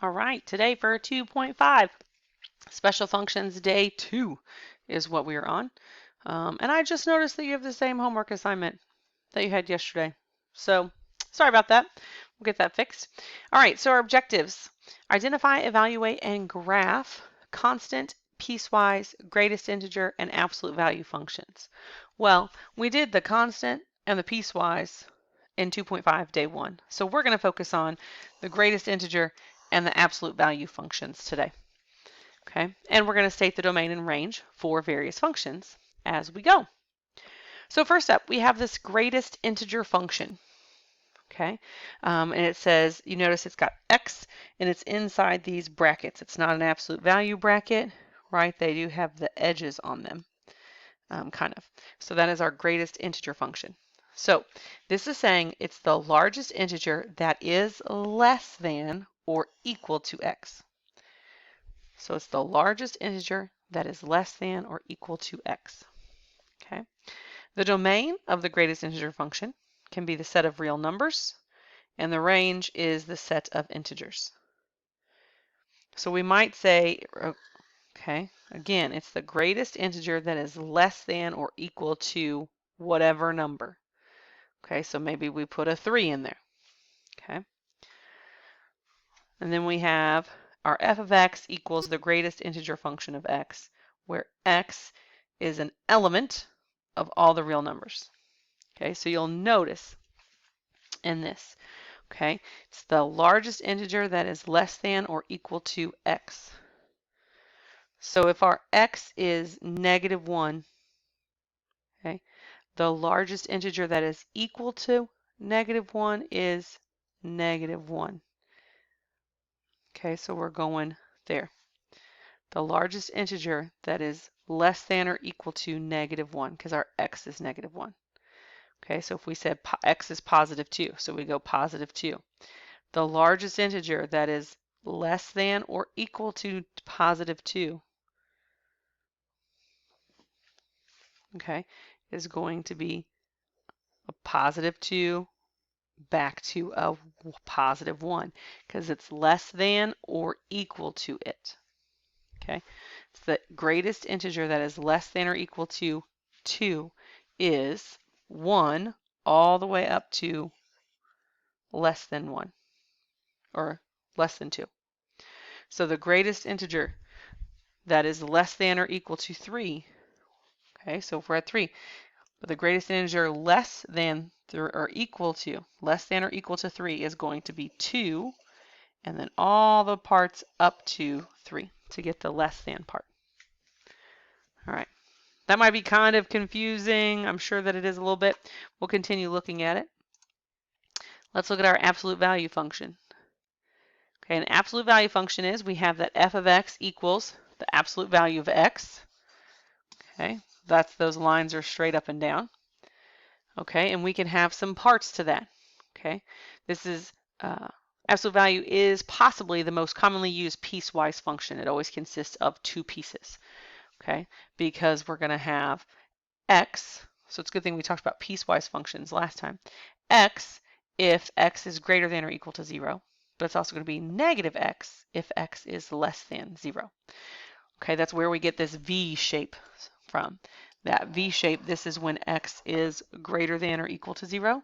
All right, today for 2.5, special functions day 2 is what we are on. And I just noticed that you have the same homework assignment that you had yesterday. So sorry about that. We'll get that fixed. All right, so our objectives. Identify, evaluate, and graph constant, piecewise, greatest integer, and absolute value functions. Well, we did the constant and the piecewise in 2.5 day 1. So we're going to focus on the greatest integer and the absolute value functions today. Okay, and we're going to state the domain and range for various functions as we go. So first up, we have this greatest integer function. Okay, and it says, you notice it's got x and it's inside these brackets. It's not an absolute value bracket, right? They do have the edges on them, kind of. So that is our greatest integer function. So this is saying it's the largest integer that is less than or equal to x. So it's the largest integer that is less than or equal to x. Okay. The domain of the greatest integer function can be the set of real numbers, and the range is the set of integers. So we might say, okay, again, it's the greatest integer that is less than or equal to whatever number. Okay, so maybe we put a 3 in there. Okay. And then we have our f of x equals the greatest integer function of x, where x is an element of all the real numbers. Okay, so you'll notice in this, okay, it's the largest integer that is less than or equal to x. So if our x is -1, okay, the largest integer that is equal to -1 is -1. Okay, so we're going there. The largest integer that is less than or equal to -1, because our x is -1. Okay, so if we said x is +2, so we go +2. The largest integer that is less than or equal to +2, okay, is going to be a +2 back to a +1, because it's less than or equal to it. Okay, it's the greatest integer that is less than or equal to 2 is 1 all the way up to less than 1 or less than 2. So the greatest integer that is less than or equal to 3, okay, so if we're at 3, but the greatest integer less than or equal to, less than or equal to 3 is going to be 2, and then all the parts up to 3 to get the less than part. All right. That might be kind of confusing. I'm sure that it is a little bit. We'll continue looking at it. Let's look at our absolute value function. Okay, an absolute value function is we have that f of x equals the absolute value of x. Okay, those lines are straight up and down. Okay, and we can have some parts to that. Okay, this is absolute value is possibly the most commonly used piecewise function. It always consists of 2 pieces. Okay, because we're going to have x, so it's a good thing we talked about piecewise functions last time, x if x is greater than or equal to 0, but it's also going to be negative x if x is less than 0. Okay, that's where we get this V shape from. That V shape, this is when x is greater than or equal to 0,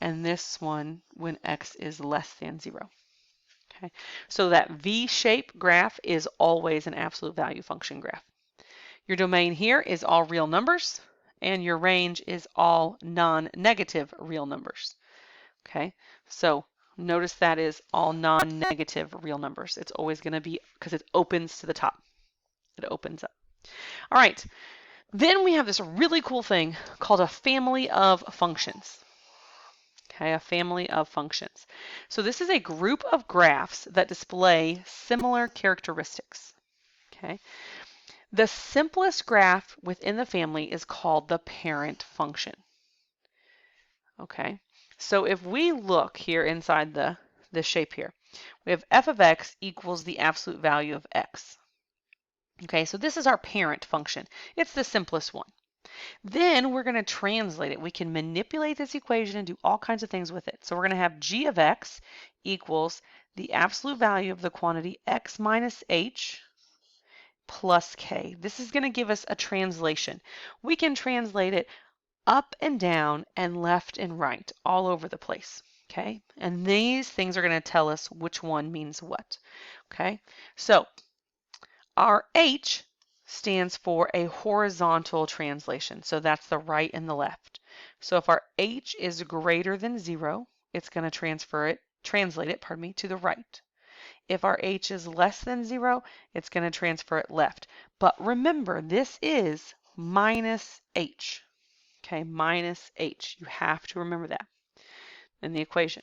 and this one when x is less than 0. Okay, so that V shape graph is always an absolute value function graph. Your domain here is all real numbers, and your range is all non-negative real numbers. Okay, so notice that is all non-negative real numbers. It's always going to be, because it opens to the top. It opens up. All right, then we have this really cool thing called a family of functions. Okay, a family of functions. So this is a group of graphs that display similar characteristics. Okay. The simplest graph within the family is called the parent function. Okay, so if we look here inside the shape here, we have f of x equals the absolute value of x. Okay, so this is our parent function. It's the simplest one. Then we're going to translate it. We can manipulate this equation and do all kinds of things with it. So we're going to have g of x equals the absolute value of the quantity x minus h plus k. This is going to give us a translation. We can translate it up and down and left and right, all over the place. Okay, and these things are going to tell us which one means what. Okay, so our h stands for a horizontal translation. So that's the right and the left. So if our h is greater than 0, it's going to translate it, to the right. If our h is less than 0, it's going to transfer it left. But remember, this is minus h. Okay, minus h. You have to remember that in the equation.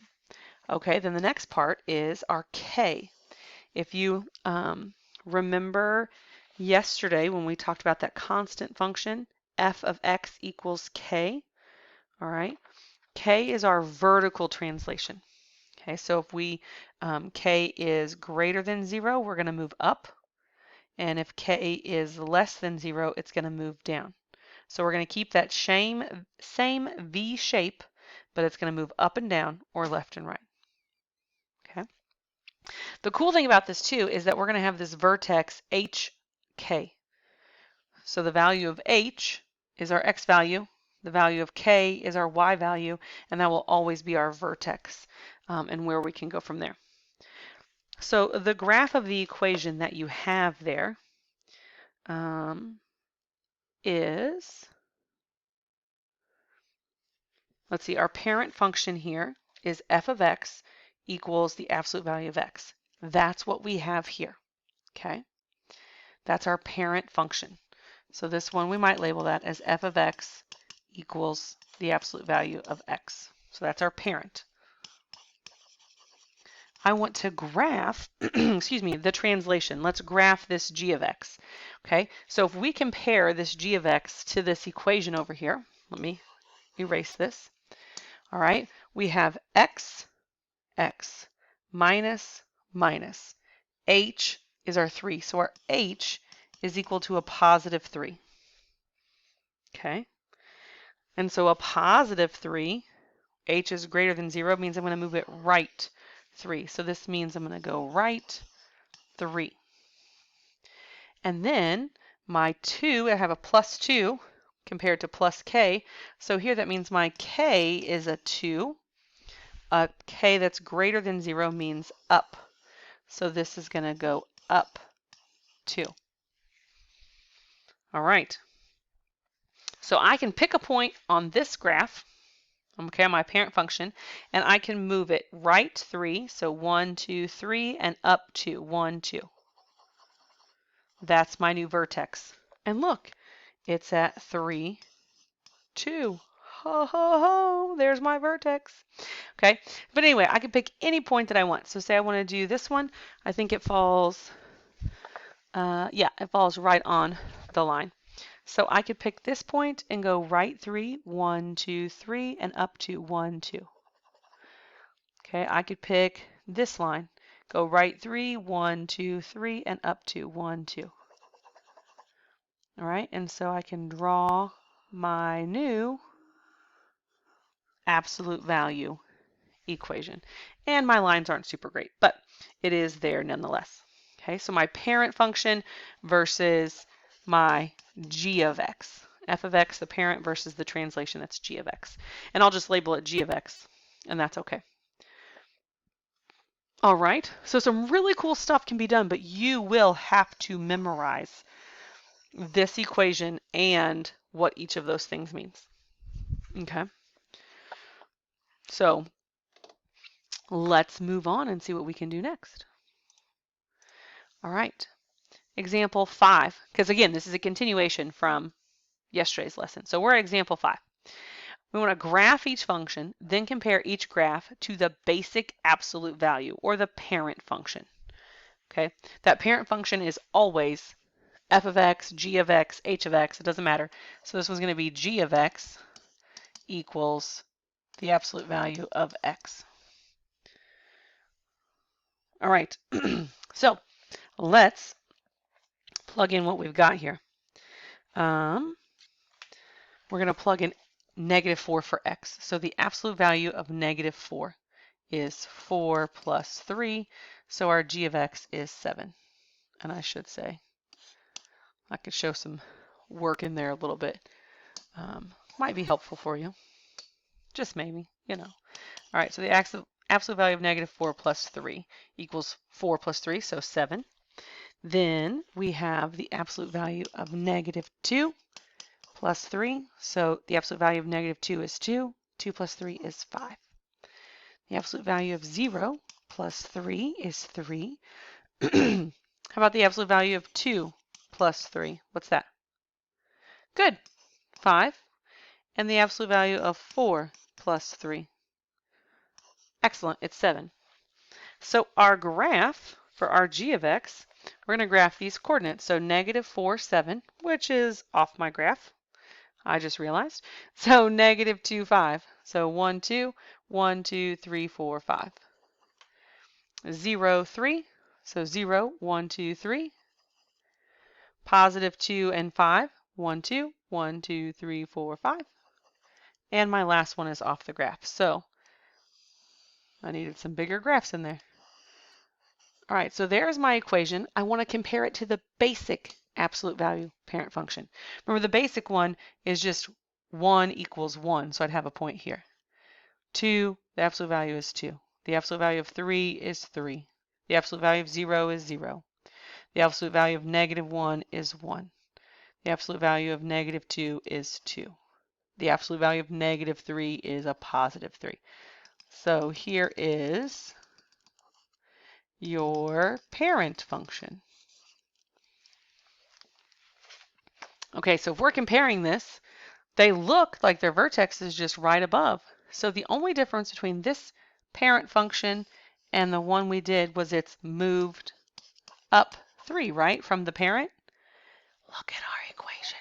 Okay, then the next part is our k. If you remember yesterday when we talked about that constant function, f of x equals k, all right, k is our vertical translation. Okay, so if k is greater than 0, we're going to move up. And if k is less than 0, it's going to move down. So we're going to keep that same V shape, but it's going to move up and down or left and right. Okay. The cool thing about this too is that we're going to have this vertex HK. So the value of H is our X value, the value of K is our Y value, and that will always be our vertex and where we can go from there. So the graph of the equation that you have there is, let's see, our parent function here is f of x equals the absolute value of x. That's what we have here, okay? That's our parent function. So this one, we might label that as f of x equals the absolute value of x. So that's our parent. I want to graph, excuse me, the translation. Let's graph this g of x. Okay, so if we compare this g of x to this equation over here, let me erase this. All right, we have x minus minus. H is our 3, so our h is equal to a positive 3. Okay, and so a positive 3, h is greater than 0, means I'm going to move it right 3. So this means I'm going to go right 3. And then my 2, I have a plus 2 compared to plus k. So here that means my k is a 2. A k that's greater than 0 means up. So this is going to go up 2. All right. So I can pick a point on this graph, okay, on my parent function, and I can move it right 3, so 1, 2, 3, and up 2, 1, 2. That's my new vertex. And look, it's at 3, 2. Ho, ho, ho, there's my vertex. Okay, but anyway, I can pick any point that I want. So say I want to do this one. I think it falls, yeah, it falls right on the line. So I could pick this point and go right 3, 1, 2, 3, and up to 1, 2. Okay, I could pick this line, go right 3, 1, 2, 3, and up to 1, 2. All right, and so I can draw my new absolute value equation. And my lines aren't super great, but it is there nonetheless. Okay, so my parent function versus my g of x. F of x, the parent, versus the translation, that's g of x. And I'll just label it g of x, and that's okay. All right, so some really cool stuff can be done, but you will have to memorize this equation and what each of those things means. Okay, so let's move on and see what we can do next. All right, example 5, because again, this is a continuation from yesterday's lesson. So we're at example 5. We want to graph each function, then compare each graph to the basic absolute value, or the parent function. Okay, that parent function is always f of x, g of x, h of x, it doesn't matter. So this one's going to be g of x equals the absolute value of x. All right, so let's plug in what we've got here. we're going to plug in -4 for x. So the absolute value of -4 is 4 plus 3. So our g of x is 7. And I should say, I could show some work in there a little bit. Might be helpful for you. Just maybe, you know. All right, so the absolute value of -4 plus 3 equals 4 plus 3, so 7. Then we have the absolute value of -2 plus 3. So the absolute value of -2 is 2. 2 plus 3 is 5. The absolute value of 0 plus 3 is 3. How about the absolute value of 2 plus 3? What's that? Good, 5. And the absolute value of 4 plus 3. Excellent, it's 7. So our graph for our g of x, we're going to graph these coordinates. So -4, 7, which is off my graph. I just realized. So -2, 5. So 1, 2, 1, 2, 3, 4, 5. 0, 3. So 0, 1, 2, 3. Positive 2 and 5. 1, 2, 1, 2, 3, 4, 5. And my last one is off the graph. So I needed some bigger graphs in there. All right, so there's my equation. I want to compare it to the basic absolute value parent function. Remember, the basic one is just 1 equals 1, so I'd have a point here. 2, the absolute value is 2. The absolute value of 3 is 3. The absolute value of 0 is 0. The absolute value of -1 is 1. The absolute value of -2 is 2. The absolute value of -3 is a positive 3. So here is your parent function. Okay, so if we're comparing this, they look like their vertex is just right above. So the only difference between this parent function and the one we did was it's moved up 3, right, from the parent. Look at our equation.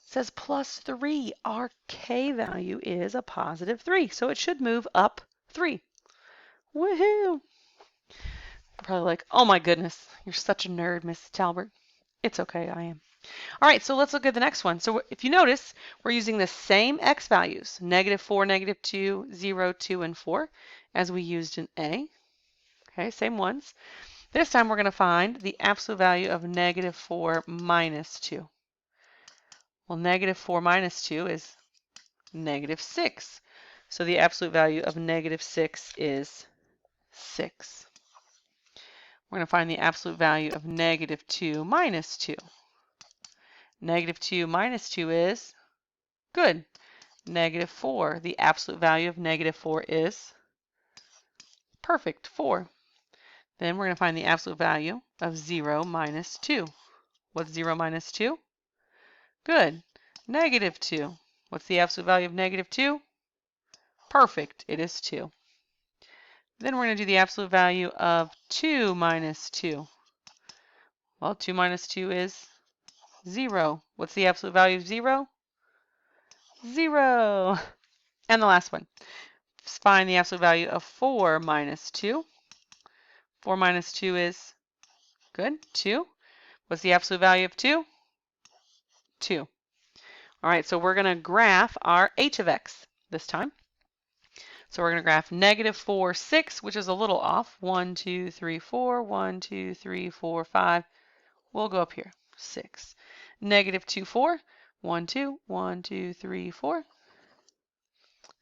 It says plus 3. Our k value is a positive 3, so it should move up 3. Woohoo! You're probably like, oh my goodness, you're such a nerd, Miss Talbert. It's okay, I am. All right, so let's look at the next one. So if you notice, we're using the same x values, -4, -2, 0, 2, and 4, as we used in A. Okay, same ones. This time we're going to find the absolute value of -4 minus 2. Well, -4 minus 2 is -6. So the absolute value of -6 is 6. We're going to find the absolute value of -2 minus 2. -2 minus 2 is, good, -4. The absolute value of -4 is perfect, 4. Then we're going to find the absolute value of 0 minus 2. What's 0 minus 2? Good, -2. What's the absolute value of -2? Perfect, it is 2. Then we're going to do the absolute value of 2 minus 2. Well, 2 minus 2 is 0. What's the absolute value of 0? 0. And the last one. Find the absolute value of 4 minus 2. 4 minus 2 is, good, 2. What's the absolute value of 2? 2. All right, so we're going to graph our h of x this time. So we're going to graph -4, 6, which is a little off. 1, 2, 3, 4. 1, 2, 3, 4, 5. We'll go up here. 6. -2, 4. 1, 2. 1, 2, 3, 4.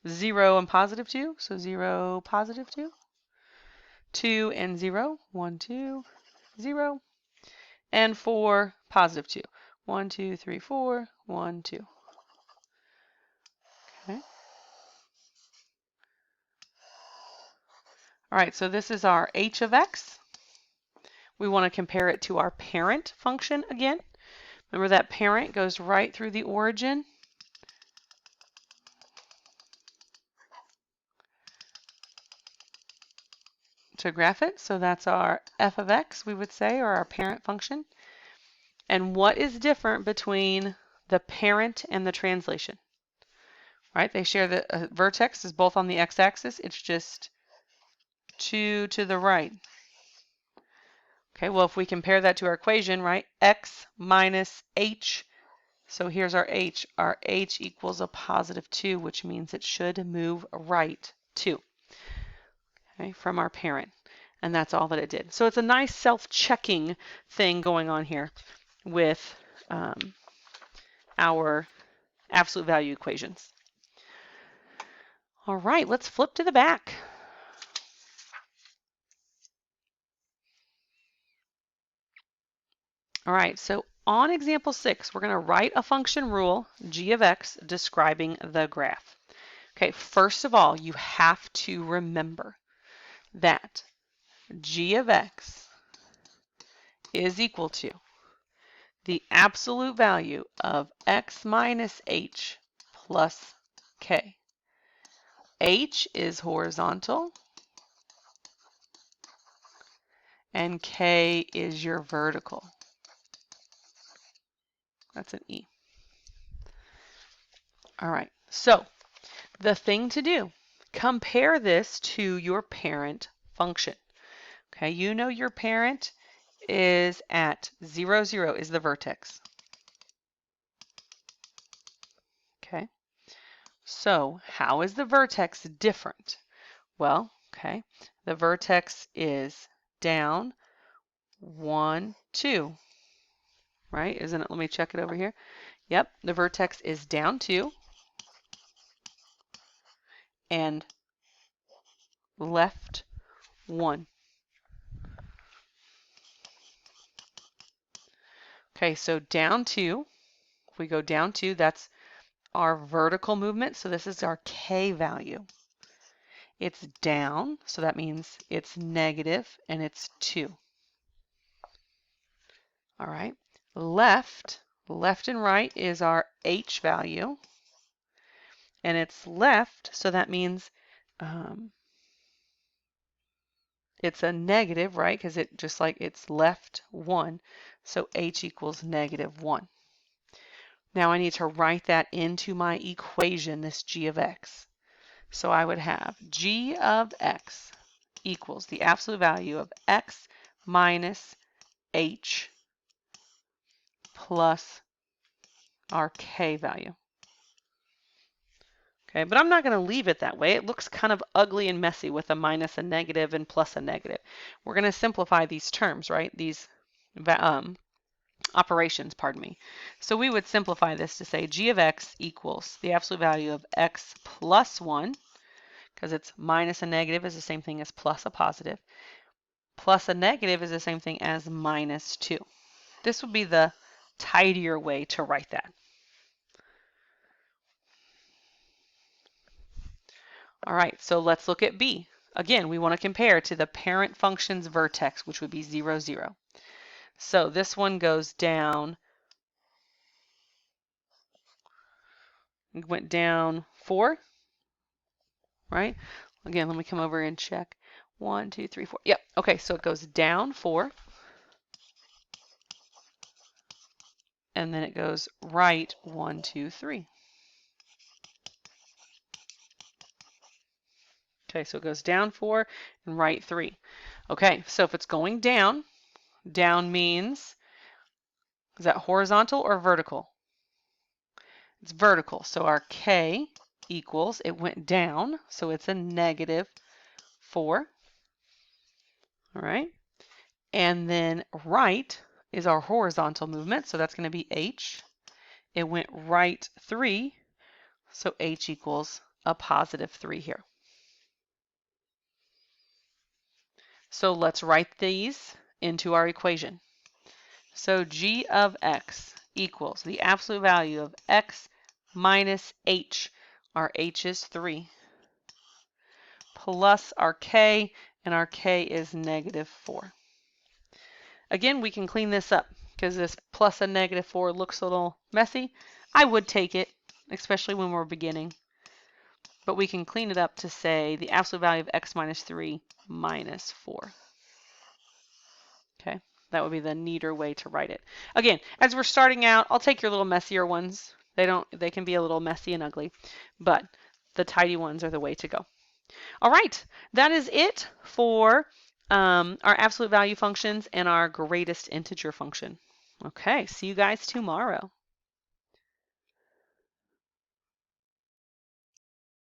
0 and positive 2. So 0, positive 2. 2 and 0. 1, 2, 0. And 4, positive 2. 1, 2, 3, 4. 1, 2. Okay. All right, so this is our h of x. We want to compare it to our parent function again. Remember that parent goes right through the origin. To graph it, so that's our f of x, we would say, or our parent function. And what is different between the parent and the translation? Right, they share the vertex is both on the x-axis. It's just 2 to the right. Okay, well, if we compare that to our equation, right, x minus h So here's our h. Our h equals a positive 2, which means it should move right 2, okay, from our parent. And that's all that it did. So it's a nice self-checking thing going on here with our absolute value equations. All right, let's flip to the back. All right, so on example 6, we're going to write a function rule, g of x, describing the graph. Okay, first of all, you have to remember that g of x is equal to the absolute value of x minus h plus k. H is horizontal and k is your vertical. That's an E. All right, so the thing to do, compare this to your parent function. Okay, you know your parent is at 0, 0 is the vertex. Okay, so how is the vertex different? Well, okay, the vertex is down 1, 2, right? Isn't it? Let me check it over here. Yep, the vertex is down 2 and left 1. Okay, so down 2, if we go down 2, that's our vertical movement, so this is our k value. It's down, so that means it's negative and it's 2. All right, left and right is our h value, and it's left, so that means it's a negative, right? Because it just like it's left 1, so h equals negative 1. Now I need to write that into my equation, this g of x. So I would have g of x equals the absolute value of x minus h plus our k value. Okay, but I'm not going to leave it that way. It looks kind of ugly and messy with a minus, a negative, and plus a negative. We're going to simplify these terms, right? These operations, pardon me. So we would simplify this to say g of x equals the absolute value of x plus 1, because it's minus a negative is the same thing as plus a positive, plus a negative is the same thing as minus 2. This would be the tidier way to write that. All right, so let's look at B. Again, we want to compare to the parent function's vertex, which would be 0, 0. So this one goes down, it went down 4, right? Again, let me come over and check. 1, 2, 3, 4. Yep, okay, so it goes down 4. And then it goes right 1, 2, 3. Okay, so it goes down 4 and right 3. Okay, so if it's going down, down means, is that horizontal or vertical? It's vertical, so our k equals, it went down, so it's a negative 4. All right, and then right is our horizontal movement, so that's going to be h. It went right 3, so h equals a positive 3 here. So let's write these into our equation. So g of x equals the absolute value of x minus h, our h is 3, plus our k, and our k is negative 4. Again, we can clean this up because this plus a negative 4 looks a little messy. I would take it, especially when we're beginning. But we can clean it up to say the absolute value of x minus 3 minus 4. Okay, that would be the neater way to write it. Again, as we're starting out, I'll take your little messier ones. They can be a little messy and ugly, but the tidy ones are the way to go. All right, that is it for our absolute value functions and our greatest integer function. Okay, see you guys tomorrow.